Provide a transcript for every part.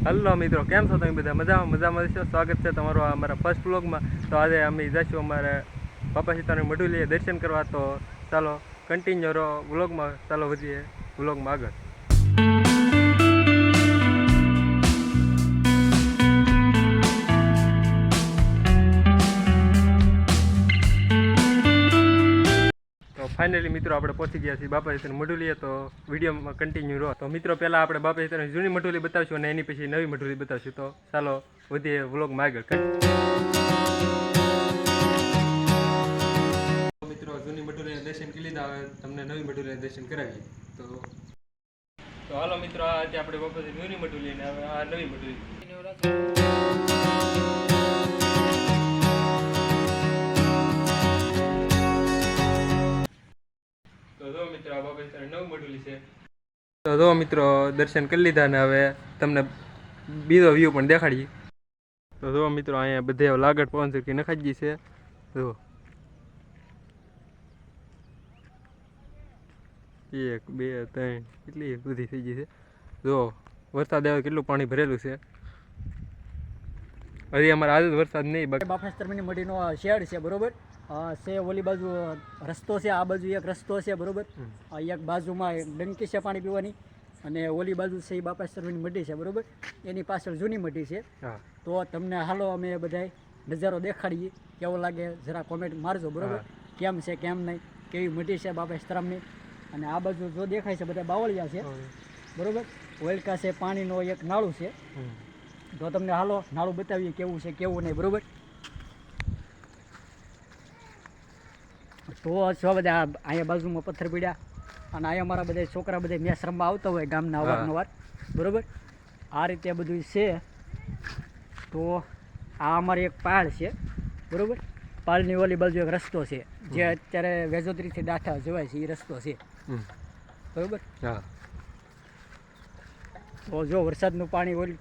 Hello મિત્રો, કેમ છો તમે બધા? મજામાં છો? સ્વાગત છે તમારું અમારા ફર્સ્ટ વ્લોગમાં. તો આજે અમે જઈશું અમારે બાપા સીતારામની મઢુલીએ દર્શન કરવા. તો ચાલો કન્ટિન્યુ રહો વ્લોગમાં. ચાલો વધીએ વ્લોગમાં આગળ. તો ફાઇનલી મિત્રો આપણે પહોંચી ગયા છીએ બાપા સીતારામની મઢુલીએ. તો વિડીયોમાં કન્ટિન્યુ રહો. તો મિત્રો પહેલાં આપણે બાપા સીતારામની જૂની મઢુલી બતાવશું અને એની પછી નવી મઢુલી બતાવશું. તો ચાલો વધીએ વ્લોગમાં આગળ. મિત્રો જૂની મઢુલીના દર્શન કરી લીધા, હવે તમને નવી મઢુલીના દર્શન કરાવીએ. તો હાલો મિત્રો, આ આજે આપણે બાપા જૂની મઢુલી ને હવે આ નવી મઢુલી. તો જો મિત્રો આ બાપા સીતારામની નવી મઢુલી છે. તો જો મિત્રો દર્શન કરી લીધા ને હવે તમને બીજો વ્યૂ પણ દેખાડીએ. તો જો મિત્રો અહીંયા બધે લાગડ પવન ચક્કી નખાઈ ગઈ છે. જો 1 2 3 કેટલી બધી થઈ ગઈ છે. જો વરસાદ આવે કેટલું પાણી ભરેલું છે. હજી અમારે આજે વરસાદ નહીં. બાપા સીતારામની મઢીનો શેડ છે બરોબર. છે ઓલી બાજુ રસ્તો છે, આ બાજુ એક રસ્તો છે બરોબર. એક બાજુમાં ડંકી છે પાણી પીવાની અને ઓલી બાજુ છે એ બાપા સીતારામની મઢી છે બરોબર. એની પાછળ જૂની મઢી છે. તો તમને હાલો અમે બધાય નજારો દેખાડીએ, કેવો લાગે જરા કોમેન્ટ મારજો બરોબર. કેમ છે કેમ નહીં, કેવી મઢી છે બાપા સીતારામની. અને આ બાજુ જો દેખાય છે બધા બાવળિયા છે બરોબર. ઓલકા છે, પાણીનો એક નાળું છે. તો તમને હાલો નાળું બતાવીએ કેવું છે કેવું નહીં બરોબર. તો છો બધા અહીંયા બાજુમાં પથ્થર પીડ્યા અને અહીંયા અમારા બધા છોકરા બધા મેચ રમવા આવતા હોય ગામના અવારનવાર બરોબર. આ રીતે બધું છે. તો આ અમારી એક પાળ છે બરોબર. પાળની ઓલી બાજુ એક રસ્તો છે જે અત્યારે વેજોદરીથી ડાઠા જવાય છે, એ રસ્તો છે બરોબર. તો જો વરસાદનું પાણી ઓલી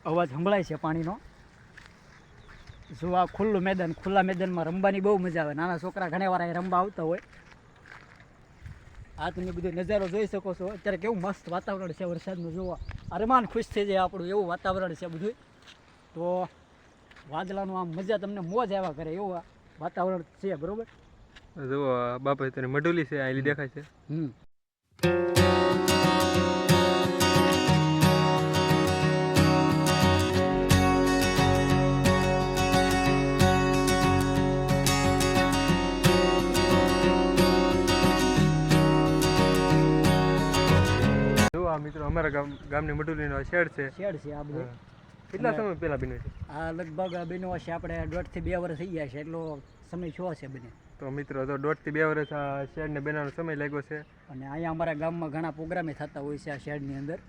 અવાજ સંભળાય છે પાણીનો. જો આ ખુલ્લું મેદાન, ખુલ્લા મેદાનમાં રમવાની બહુ મજા આવે. નાના છોકરા ઘણા વાર અહીં રમવા આવતા હોય. આ તમે બધો નજારો જોઈ શકો છો. અત્યારે કેવું મસ્ત વાતાવરણ છે વરસાદનું. જોવા અરમાન ખુશ થઈ જાય આપણું એવું વાતાવરણ છે બધું. તો વાદળાનું આમ મજા તમને મોજ આવ્યા કરે એવું વાતાવરણ છે બરોબર. જુઓ બાપા સીતારામની મઢુલી છે, અહીં દેખાય છે. મિત્રો અમારા ગામની મઢુલીનો શેડ છે. આ બધું કેટલા સમય પહેલા બન્યો છે? આ લગભગ બન્યો હશે આપણે 1.5 થી 2 વર્ષ થઈ ગયા છે. એટલો સમય થયો છે બને. તો મિત્રો તો 1.5 થી 2 વર્ષ આ શેડને બનાવવાનો સમય લાગ્યો છે. અને અહીંયા અમારા ગામમાં ઘણા પ્રોગ્રામે થતા હોય છે આ શેડની અંદર.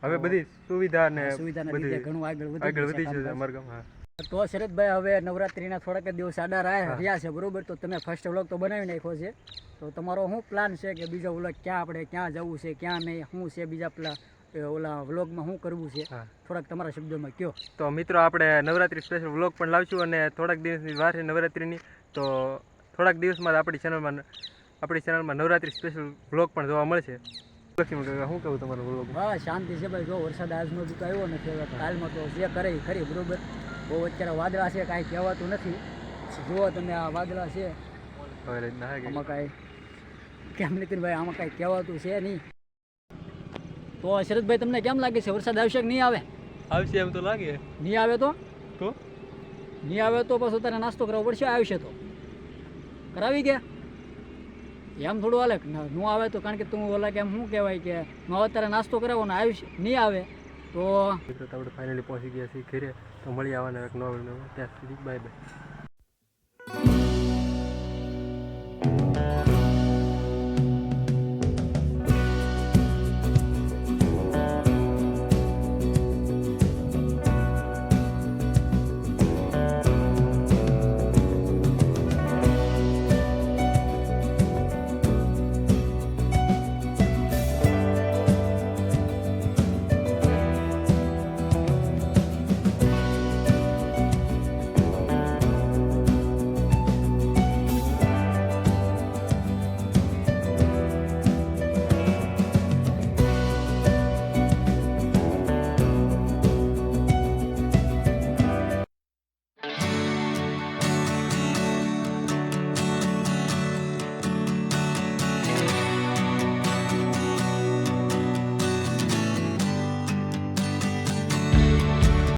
હવે બધી સુવિધાને લીધે ઘણું આગળ વધી છે અમારા ગામ. તો શરદભાઈ હવે નવરાત્રીના થોડાક દિવસ આડા રહ્યા છે બરોબર. તો તમે ફર્સ્ટ વ્લોગ તો બનાવી નાખ્યો છે. તો તમારો શું પ્લાન છે કે બીજો વ્લોગ ક્યાં આપણે ક્યાં જવું છે ક્યાં નહીં, શું છે બીજા ઓલા વ્લોગમાં શું કરવું છે, થોડાક તમારા શબ્દોમાં કહો. તો મિત્રો આપણે નવરાત્રી સ્પેશિયલ વ્લોગ પણ લાવશું અને થોડાક દિવસની વાર છે નવરાત્રીની. તો થોડાક દિવસમાં આપણી ચેનલમાં નવરાત્રી સ્પેશિયલ વ્લોગ પણ જોવા મળશે. શું કહું તમારો વ્લોગ? હા શાંતિ છે ભાઈ. જો વરસાદ આજનો બી તો આવ્યો નથી. હવે કાલમાં તો જે કરે એ ખરી બરોબર. બહુ અત્યારે વાદળા છે, કાંઈ કહેવાતું નથી. જુઓ તમે આ વાદળા છે, આમાં કાંઈ કેમ નીતિનભાઈ આમાં કાંઈ કહેવાતું છે નહીં. તો શરદભાઈ તમને કેમ લાગે છે વરસાદ આવશે કે નહીં આવે? આવશે એમ તો લાગે. નહીં આવે તો નહીં આવે તો પછી તારે નાસ્તો કરવો પડશે. આવશે તો કરાવી ગયા એમ થોડું હાલે. ન આવે તો કારણ કે તું ઓલા કે એમ શું કહેવાય કે ન આવે તારે નાસ્તો કરાવો ને આવશે નહીં આવે તો આપણે ફાઇનલી પહોંચી ગયા છીએ ઘરે. તો મળી આવવાના એક નવો ત્યાં સુધી બાય બાય.